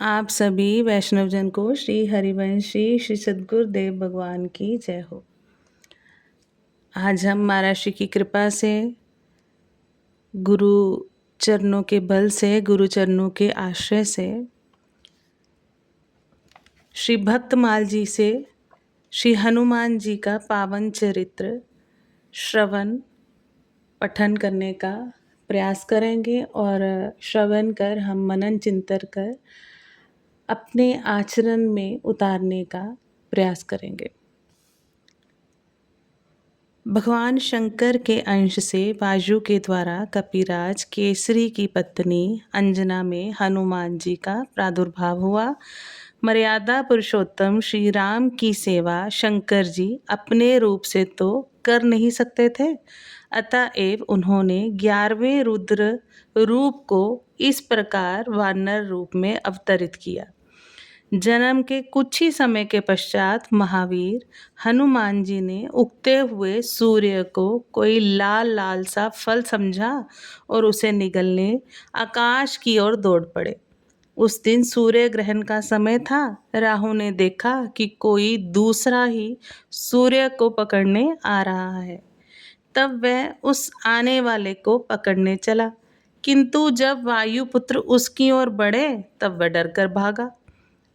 आप सभी वैष्णवजन को श्री हरिवंशी श्री सद्गुरुदेव भगवान की जय हो। आज हम महाराज की कृपा से गुरु चरणों के बल से, गुरु चरणों के आश्रय से श्री भक्तमाल जी से श्री हनुमान जी का पावन चरित्र श्रवण पठन करने का प्रयास करेंगे और श्रवण कर हम मनन चिंतन कर अपने आचरण में उतारने का प्रयास करेंगे। भगवान शंकर के अंश से वायु के द्वारा कपिराज केसरी की पत्नी अंजना में हनुमान जी का प्रादुर्भाव हुआ। मर्यादा पुरुषोत्तम श्री राम की सेवा शंकर जी अपने रूप से तो कर नहीं सकते थे, अतएव उन्होंने 11वें रुद्र रूप को इस प्रकार वानर रूप में अवतरित किया। जन्म के कुछ ही समय के पश्चात महावीर हनुमान जी ने उगते हुए सूर्य को कोई लाल लाल सा फल समझा और उसे निगलने आकाश की ओर दौड़ पड़े। उस दिन सूर्य ग्रहण का समय था। राहु ने देखा कि कोई दूसरा ही सूर्य को पकड़ने आ रहा है, तब वह उस आने वाले को पकड़ने चला, किंतु जब वायुपुत्र उसकी ओर बढ़े तब वह डरकर भागा।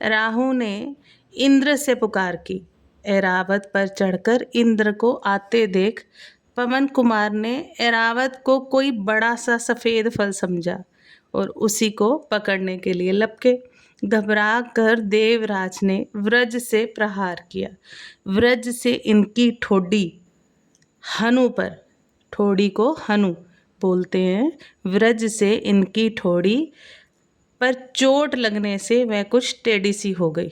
राहु ने इंद्र से पुकार की। ऐरावत पर चढ़कर इंद्र को आते देख पवन कुमार ने ऐरावत को कोई बड़ा सा सफ़ेद फल समझा और उसी को पकड़ने के लिए लपके। घबरा कर देवराज ने व्रज से प्रहार किया। व्रज से इनकी ठोडी हनु पर, ठोड़ी को हनु बोलते हैं, व्रज से इनकी ठोड़ी पर चोट लगने से वह कुछ टेढ़ी सी हो गई।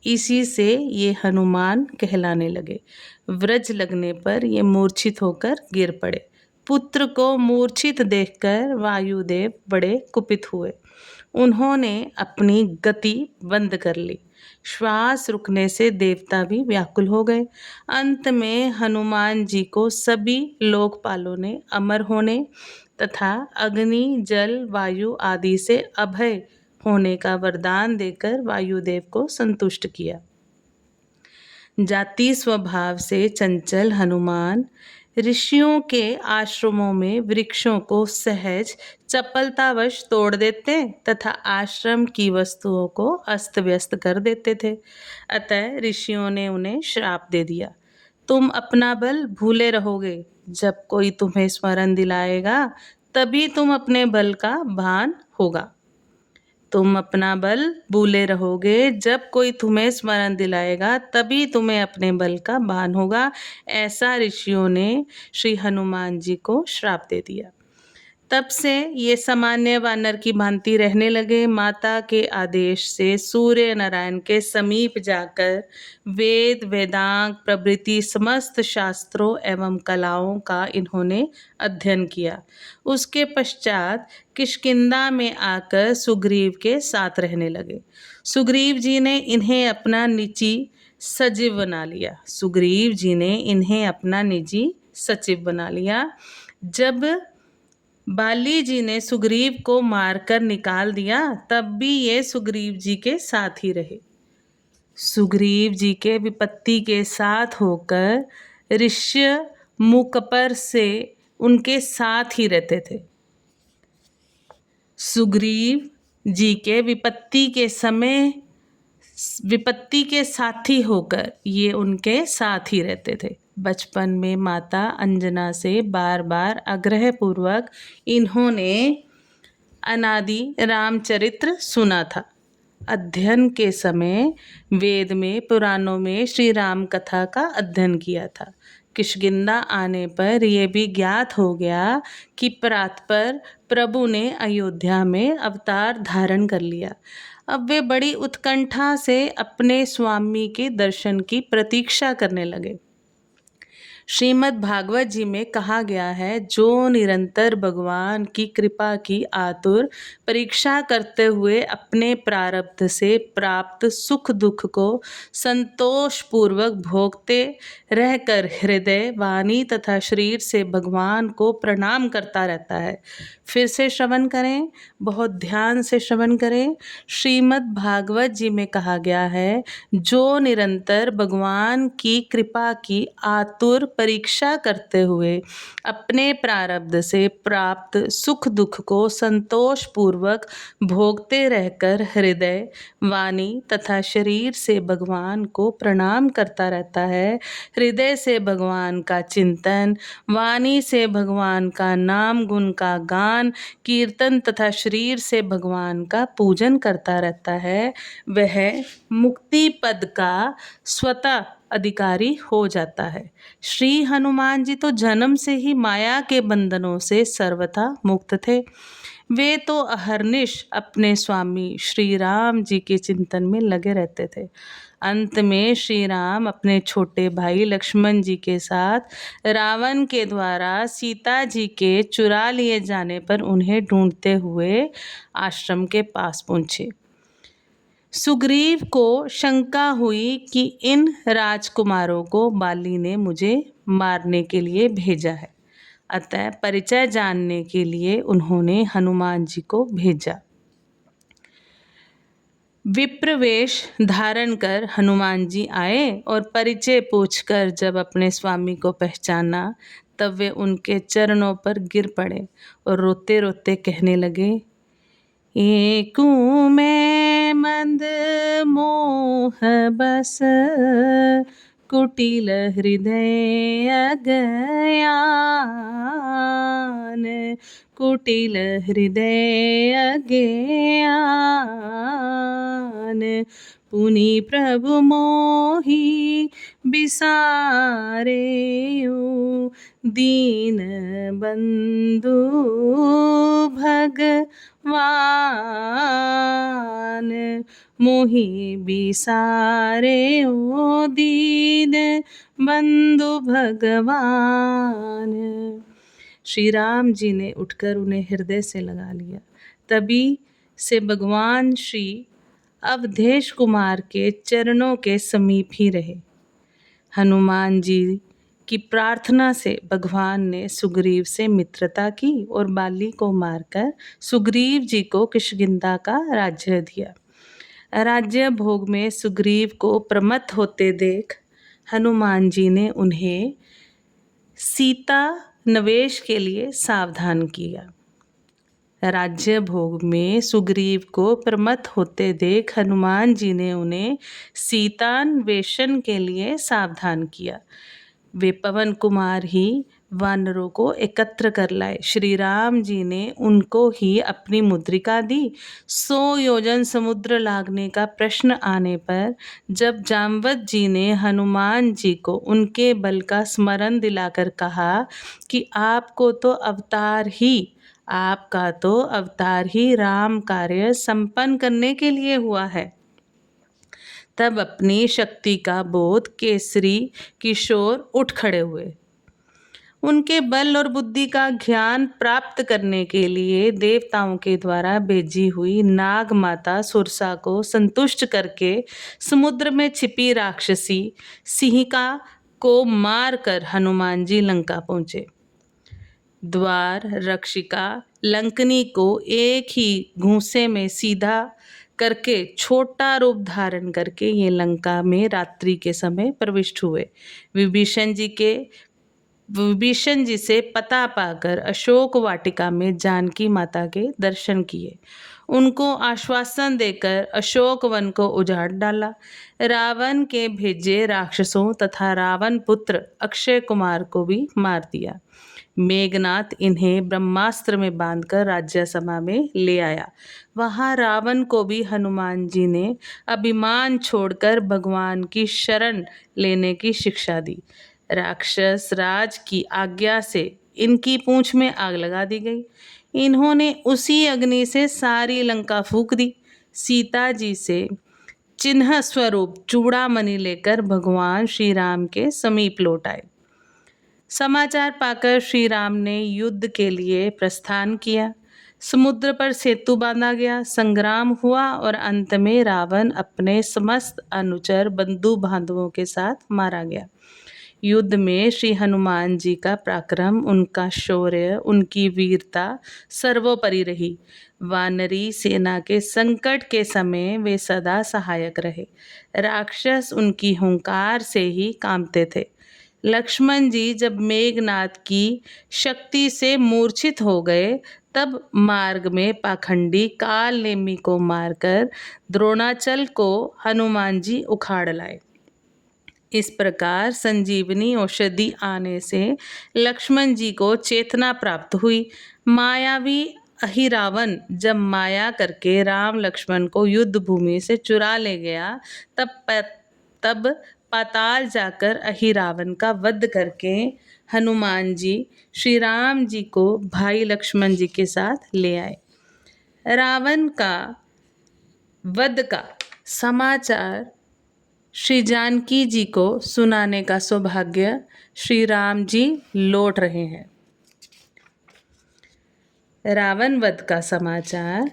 इसी से ये हनुमान कहलाने लगे। व्रज लगने पर ये मूर्छित होकर गिर पड़े। पुत्र को मूर्छित देखकर वायुदेव बड़े कुपित हुए। उन्होंने अपनी गति बंद कर ली। श्वास रुकने से देवता भी व्याकुल हो गए। अंत में हनुमान जी को सभी लोकपालों ने अमर होने तथा अग्नि जल वायु आदि से अभय होने का वरदान देकर वायुदेव को संतुष्ट किया। जाति स्वभाव से चंचल हनुमान ऋषियों के आश्रमों में वृक्षों को सहज चपलतावश तोड़ देते तथा आश्रम की वस्तुओं को अस्त व्यस्त कर देते थे। अतः ऋषियों ने उन्हें श्राप दे दिया, तुम अपना बल भूले रहोगे। जब कोई तुम्हें स्मरण दिलाएगा तभी तुम अपने बल का भान होगा। तुम अपना बल भूले रहोगे, जब कोई तुम्हें स्मरण दिलाएगा तभी तुम्हें अपने बल का भान होगा। ऐसा ऋषियों ने श्री हनुमान जी को श्राप दे दिया। तब से ये सामान्य वानर की भांति रहने लगे। माता के आदेश से सूर्य नारायण के समीप जाकर वेद वेदांग प्रभृति समस्त शास्त्रों एवं कलाओं का इन्होंने अध्ययन किया। उसके पश्चात किष्किंधा में आकर सुग्रीव के साथ रहने लगे। सुग्रीव जी ने इन्हें अपना निजी सचिव बना लिया। सुग्रीव जी ने इन्हें अपना निजी सचिव बना लिया। जब बाली जी ने सुग्रीव को मारकर निकाल दिया तब भी ये सुग्रीव जी के साथ ही रहे। सुग्रीव जी के विपत्ति के साथ होकर ऋष्य मुकपर से उनके साथ ही रहते थे। सुग्रीव जी के विपत्ति के समय विपत्ति के साथी होकर ये उनके साथ ही रहते थे। बचपन में माता अंजना से बार बार आग्रह पूर्वक इन्होंने अनादि रामचरित्र सुना था। अध्ययन के समय वेद में पुराणों में श्री राम कथा का अध्ययन किया था। किष्किंधा आने पर यह भी ज्ञात हो गया कि परात्पर प्रभु ने अयोध्या में अवतार धारण कर लिया। अब वे बड़ी उत्कंठा से अपने स्वामी के दर्शन की प्रतीक्षा करने लगे। श्रीमद् भागवत जी में कहा गया है, जो निरंतर भगवान की कृपा की आतुर परीक्षा करते हुए अपने प्रारब्ध से प्राप्त सुख दुख को संतोष पूर्वक भोगते रहकर हृदय, वाणी तथा शरीर से भगवान को प्रणाम करता रहता है। फिर से श्रवण करें, बहुत ध्यान से श्रवण करें। श्रीमद् भागवत जी में कहा गया है, जो निरंतर भगवान की कृपा की आतुर परीक्षा करते हुए अपने प्रारब्ध से प्राप्त सुख दुख को संतोष पूर्वक भोगते रहकर हृदय, वाणी तथा शरीर से भगवान को प्रणाम करता रहता है। हृदय से भगवान का चिंतन, वाणी से भगवान का नाम गुण का गान कीर्तन तथा शरीर से भगवान का पूजन करता रहता है, वह मुक्ति पद का स्वतः अधिकारी हो जाता है। श्री हनुमान जी तो जन्म से ही माया के बंधनों से सर्वथा मुक्त थे। वे तो अहर्निश अपने स्वामी श्री राम जी के चिंतन में लगे रहते थे। अंत में श्री राम अपने छोटे भाई लक्ष्मण जी के साथ रावण के द्वारा सीता जी के चुरा लिए जाने पर उन्हें ढूंढते हुए आश्रम के पास पहुँचे। सुग्रीव को शंका हुई कि इन राजकुमारों को बाली ने मुझे मारने के लिए भेजा है, अतः परिचय जानने के लिए उन्होंने हनुमान जी को भेजा। विप्रवेश धारण कर हनुमान जी आए और परिचय पूछकर जब अपने स्वामी को पहचाना, तब वे उनके चरणों पर गिर पड़े और रोते रोते कहने लगे, एकू मैं मंद मोह बस, कुटिल हृदय अज्ञान, कुटिल हृदय अज्ञान, पुनि प्रभु मोहि बिसारेऊ, दीन बंधु भगवान, मोहि बिसारे ओ दीन बंधु भगवान। श्री राम जी ने उठकर उन्हें हृदय से लगा लिया। तभी से भगवान श्री अवधेश कुमार के चरणों के समीप ही रहे। हनुमान जी की प्रार्थना से भगवान ने सुग्रीव से मित्रता की और बाली को मारकर सुग्रीव जी को किष्किंधा का राज्य दिया। राज्य भोग में सुग्रीव को प्रमत्त होते देख हनुमान जी ने उन्हें सीता नवेश के लिए सावधान किया। राज्य भोग में सुग्रीव को प्रमत्त होते देख हनुमान जी ने उन्हें सीतान्वेषण के लिए सावधान किया। वे पवन कुमार ही वानरों को एकत्र कर लाए। श्री राम जी ने उनको ही अपनी मुद्रिका दी। 100 योजन समुद्र लागने का प्रश्न आने पर जब जामवत जी ने हनुमान जी को उनके बल का स्मरण दिलाकर कहा कि आपका तो अवतार ही राम कार्य संपन्न करने के लिए हुआ है, तब अपनी शक्ति का बोध केसरी किशोर उठ खड़े हुए। उनके बल और बुद्धि का ज्ञान प्राप्त करने के लिए देवताओं के द्वारा भेजी हुई नाग माता सुरसा को संतुष्ट करके समुद्र में छिपी राक्षसी सिंहिका को मारकर हनुमान जी लंका पहुँचे। द्वार रक्षिका लंकनी को एक ही घूंसे में सीधा करके छोटा रूप धारण करके ये लंका में रात्रि के समय प्रविष्ट हुए। विभीषण जी से पता पाकर अशोक वाटिका में जानकी माता के दर्शन किए। उनको आश्वासन देकर अशोक वन को उजाड़ डाला। रावण के भेजे राक्षसों तथा रावण पुत्र अक्षय कुमार को भी मार दिया। मेघनाथ इन्हें ब्रह्मास्त्र में बांधकर राज्यसभा में ले आया। वहाँ रावण को भी हनुमान जी ने अभिमान छोड़कर भगवान की शरण लेने की शिक्षा दी। राक्षस राज की आज्ञा से इनकी पूंछ में आग लगा दी गई। इन्होंने उसी अग्नि से सारी लंका फूंक दी। सीता जी से चिन्ह स्वरूप चूड़ामणि लेकर भगवान श्री राम के समीप लौट आए। समाचार पाकर श्री राम ने युद्ध के लिए प्रस्थान किया। समुद्र पर सेतु बांधा गया, संग्राम हुआ और अंत में रावण अपने समस्त अनुचर बंधु बांधवों के साथ मारा गया। युद्ध में श्री हनुमान जी का पराक्रम, उनका शौर्य, उनकी वीरता सर्वोपरि रही। वानरी सेना के संकट के समय वे सदा सहायक रहे। राक्षस उनकी हुंकार से ही कांपते थे। लक्ष्मण जी जब मेघनाद की शक्ति से मूर्छित हो गए, तब मार्ग में पाखंडी काल नेमी को मारकर द्रोणाचल को हनुमान जी उखाड़ लाए। इस प्रकार संजीवनी औषधि आने से लक्ष्मण जी को चेतना प्राप्त हुई। मायावी अहिरावण जब माया करके राम लक्ष्मण को युद्ध भूमि से चुरा ले गया, तब पाताल जाकर अहिरावण का वध करके हनुमान जी श्री राम जी को भाई लक्ष्मण जी के साथ ले आए। रावण का वध का समाचार श्री जानकी जी को सुनाने का सौभाग्य श्री राम जी लौट रहे हैं। रावण वध का समाचार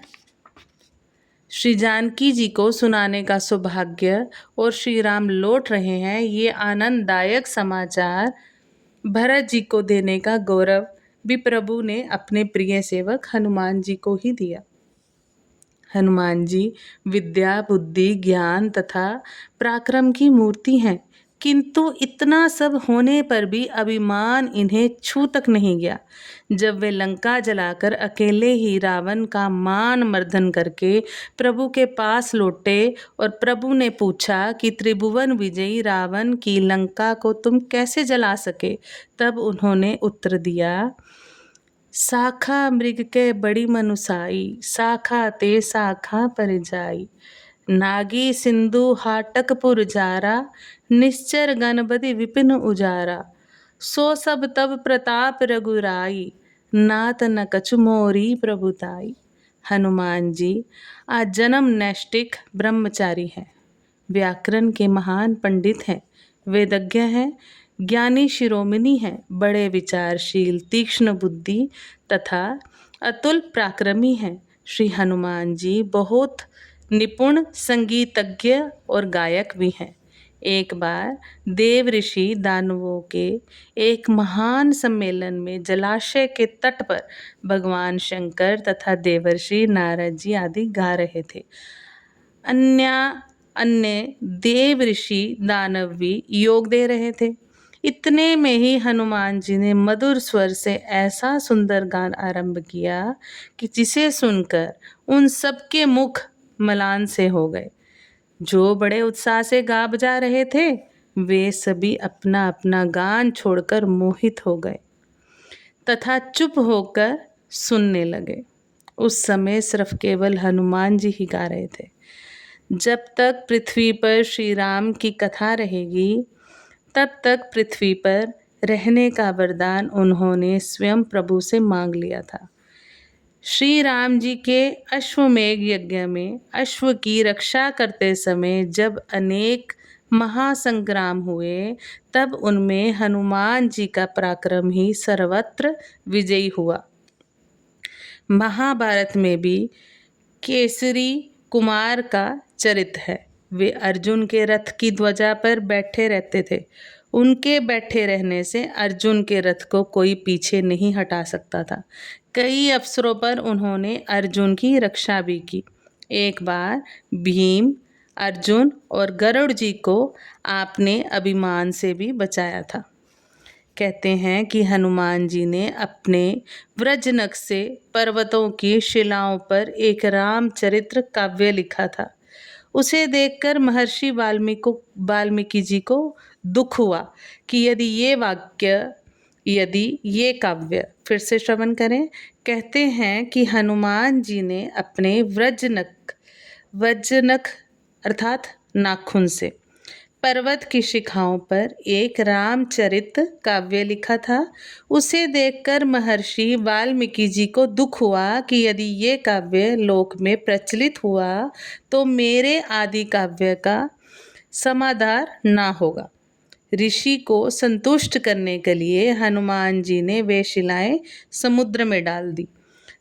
श्री जानकी जी को सुनाने का सौभाग्य और श्री राम लौट रहे हैं। ये आनंददायक समाचार भरत जी को देने का गौरव भी प्रभु ने अपने प्रिय सेवक हनुमान जी को ही दिया। हनुमान जी विद्या, बुद्धि, ज्ञान तथा पराक्रम की मूर्ति हैं, किंतु इतना सब होने पर भी अभिमान इन्हें छू तक नहीं गया। जब वे लंका जलाकर अकेले ही रावण का मान मर्दन करके प्रभु के पास लौटे और प्रभु ने पूछा कि त्रिभुवन विजयी रावण की लंका को तुम कैसे जला सके, तब उन्होंने उत्तर दिया, साखा मृग के बड़ी मनुसाई, साखा ते साखा पर जाई। नागी सिंधु हाटकपुर जारा, निश्चर गणपति विपिन उजारा। सो सब तब प्रताप रघुराई, नात न कछु मोरी प्रभुताई। हनुमान जी आज जन्म नैष्टिक ब्रह्मचारी हैं, व्याकरण के महान पंडित हैं, वेदज्ञ हैं, ज्ञानी शिरोमणि हैं, बड़े विचारशील, तीक्ष्ण बुद्धि तथा अतुल पराक्रमी हैं। श्री हनुमान जी बहुत निपुण संगीतज्ञ और गायक भी हैं। एक बार देव ऋषि दानवों के एक महान सम्मेलन में जलाशय के तट पर भगवान शंकर तथा देवर्षि नारद जी आदि गा रहे थे। अन्य देव ऋषि दानव भी योग दे रहे थे। इतने में ही हनुमान जी ने मधुर स्वर से ऐसा सुंदर गान आरंभ किया कि जिसे सुनकर उन सबके मुख मलान से हो गए। जो बड़े उत्साह से गा बजा रहे थे, वे सभी अपना अपना गान छोड़कर मोहित हो गए तथा चुप होकर सुनने लगे। उस समय सिर्फ केवल हनुमान जी ही गा रहे थे। जब तक पृथ्वी पर श्री राम की कथा रहेगी, तब तक पृथ्वी पर रहने का वरदान उन्होंने स्वयं प्रभु से मांग लिया था। श्री राम जी के अश्वमेघ यज्ञ में अश्व की रक्षा करते समय जब अनेक महासंग्राम हुए, तब उनमें हनुमान जी का पराक्रम ही सर्वत्र विजयी हुआ। महाभारत में भी केसरी कुमार का चरित्र है। वे अर्जुन के रथ की ध्वजा पर बैठे रहते थे। उनके बैठे रहने से अर्जुन के रथ को कोई पीछे नहीं हटा सकता था। कई अवसरों पर उन्होंने अर्जुन की रक्षा भी की। एक बार भीम, अर्जुन और गरुड़ जी को आपने अभिमान से भी बचाया था। कहते हैं कि हनुमान जी ने अपने व्रजनख से पर्वतों की शिलाओं पर एक रामचरित्र काव्य लिखा था। उसे देखकर महर्षि वाल्मीकि जी को दुख हुआ कि यदि ये काव्य फिर से श्रवण करें। कहते हैं कि हनुमान जी ने अपने वज्रनख अर्थात नाखून से पर्वत की शिखाओं पर एक रामचरित काव्य लिखा था। उसे देखकर महर्षि वाल्मीकि जी को दुख हुआ कि यदि ये काव्य लोक में प्रचलित हुआ तो मेरे आदि काव्य का समाधार ना होगा। ऋषि को संतुष्ट करने के लिए हनुमान जी ने वे शिलाएं समुद्र में डाल दी।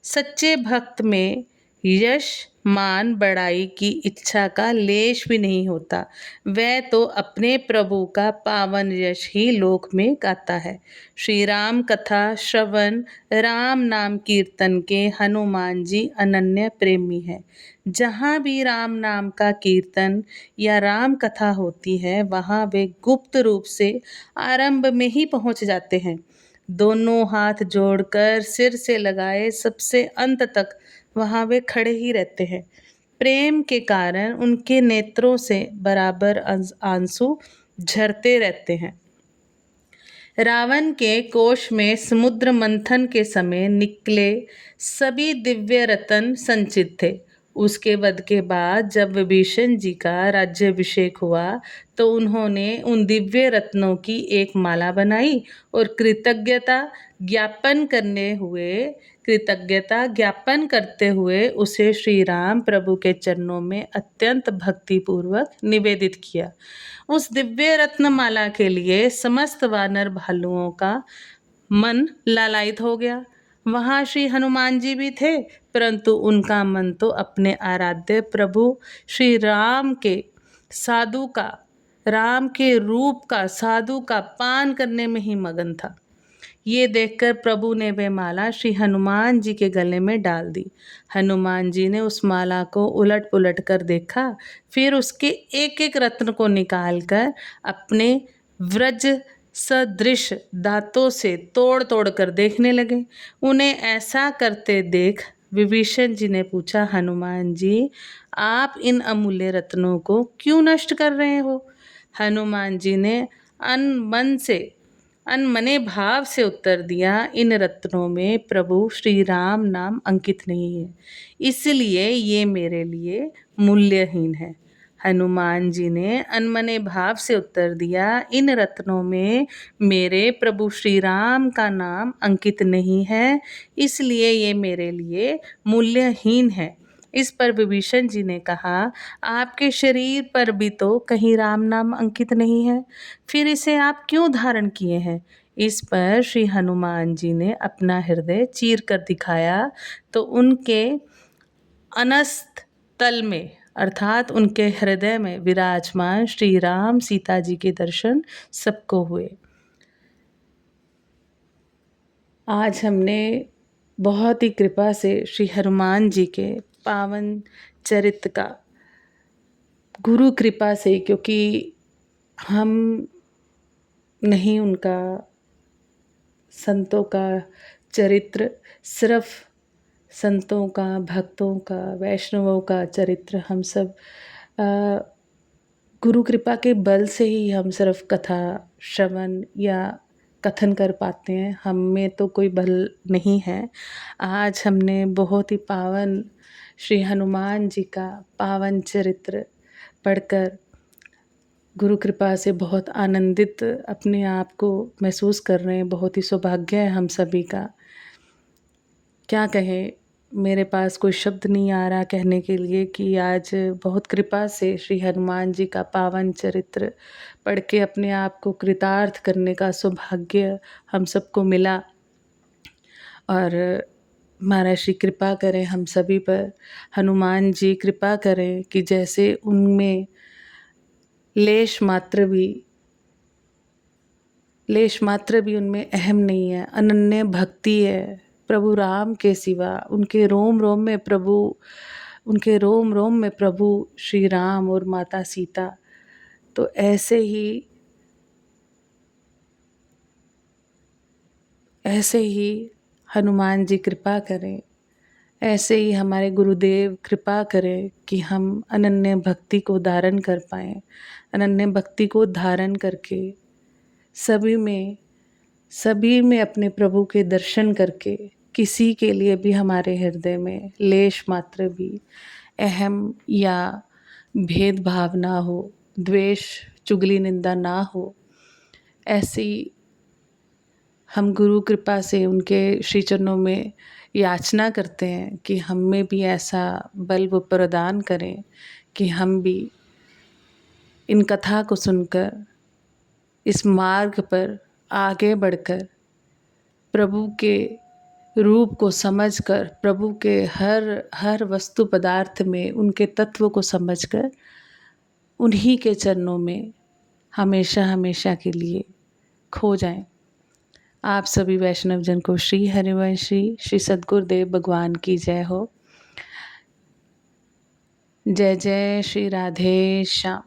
सच्चे भक्त में यश मान बढ़ाई की इच्छा का लेश भी नहीं होता। वह तो अपने प्रभु का पावन यश ही लोक में गाता है। श्री राम कथा श्रवण राम नाम कीर्तन के हनुमान जी अनन्य प्रेमी हैं। जहाँ भी राम नाम का कीर्तन या राम कथा होती है वहाँ वे गुप्त रूप से आरंभ में ही पहुँच जाते हैं। दोनों हाथ जोड़कर सिर से लगाए सबसे अंत तक वहाँ वे खड़े ही रहते हैं। प्रेम के कारण उनके नेत्रों से बराबर आंसू झरते रहते हैं। रावण के कोष में समुद्र मंथन के समय निकले सभी दिव्य रत्न संचित थे। उसके वध के बाद जब विभीषण जी का राज्याभिषेक हुआ तो उन्होंने उन दिव्य रत्नों की एक माला बनाई और कृतज्ञता ज्ञापन करते हुए उसे श्री राम प्रभु के चरणों में अत्यंत भक्तिपूर्वक निवेदित किया। उस दिव्य रत्नमाला के लिए समस्त वानर भालुओं का मन लालायित हो गया। वहाँ श्री हनुमान जी भी थे, परंतु उनका मन तो अपने आराध्य प्रभु श्री राम के रूप का साधु का पान करने में ही मगन था। ये देखकर प्रभु ने वह माला श्री हनुमान जी के गले में डाल दी। हनुमान जी ने उस माला को उलट पुलट कर देखा, फिर उसके एक एक रत्न को निकालकर अपने वज्र सदृश दांतों से तोड़ तोड़ कर देखने लगे। उन्हें ऐसा करते देख विभीषण जी ने पूछा, हनुमान जी आप इन अमूल्य रत्नों को क्यों नष्ट कर रहे हो? हनुमान जी ने अनमने भाव से उत्तर दिया, इन रत्नों में प्रभु श्री राम नाम अंकित नहीं है, इसलिए ये मेरे लिए मूल्यहीन है। हनुमान जी ने अनमने भाव से उत्तर दिया, इन रत्नों में मेरे प्रभु श्री राम का नाम अंकित नहीं है, इसलिए ये मेरे लिए मूल्यहीन है। इस पर विभीषण जी ने कहा, आपके शरीर पर भी तो कहीं राम नाम अंकित नहीं है, फिर इसे आप क्यों धारण किए हैं? इस पर श्री हनुमान जी ने अपना हृदय चीर कर दिखाया तो उनके अनस्त तल में अर्थात उनके हृदय में विराजमान श्री राम सीता जी के दर्शन सबको हुए। आज हमने बहुत ही कृपा से श्री हनुमान जी के पावन चरित्र का गुरु कृपा से, क्योंकि हम नहीं उनका संतों का चरित्र, सिर्फ संतों का, भक्तों का, वैष्णवों का चरित्र हम सब गुरु कृपा के बल से ही हम सिर्फ कथा श्रवण या कथन कर पाते हैं। हम में तो कोई बल नहीं है। आज हमने बहुत ही पावन श्री हनुमान जी का पावन चरित्र पढ़कर गुरु कृपा से बहुत आनंदित अपने आप को महसूस कर रहे हैं। बहुत ही सौभाग्य है हम सभी का। क्या कहें, मेरे पास कोई शब्द नहीं आ रहा कहने के लिए कि आज बहुत कृपा से श्री हनुमान जी का पावन चरित्र पढ़ के अपने आप को कृतार्थ करने का सौभाग्य हम सबको मिला। और महाराज श्री कृपा करें हम सभी पर, हनुमान जी कृपा करें कि जैसे उनमें लेश मात्र भी उनमें अहम नहीं है, अनन्य भक्ति है प्रभु राम के सिवा। उनके रोम रोम में प्रभु श्री राम और माता सीता। तो ऐसे ही हनुमान जी कृपा करें, ऐसे ही हमारे गुरुदेव कृपा करें कि हम अनन्य भक्ति को धारण कर पाएँ। अनन्य भक्ति को धारण करके सभी में अपने प्रभु के दर्शन करके किसी के लिए भी हमारे हृदय में लेश मात्र भी अहम या भेदभाव ना हो, द्वेष चुगली निंदा ना हो। ऐसी हम गुरु कृपा से उनके श्री चरणों में याचना करते हैं कि हम में भी ऐसा बल वो प्रदान करें कि हम भी इन कथा को सुनकर इस मार्ग पर आगे बढ़कर प्रभु के रूप को समझकर, प्रभु के हर वस्तु पदार्थ में उनके तत्व को समझकर उन्हीं के चरणों में हमेशा हमेशा के लिए खो जाएं। आप सभी वैष्णव जन को श्री हरिवंशी श्री सद्गुरुदेव भगवान की जय हो। जय जय श्री राधे श्याम।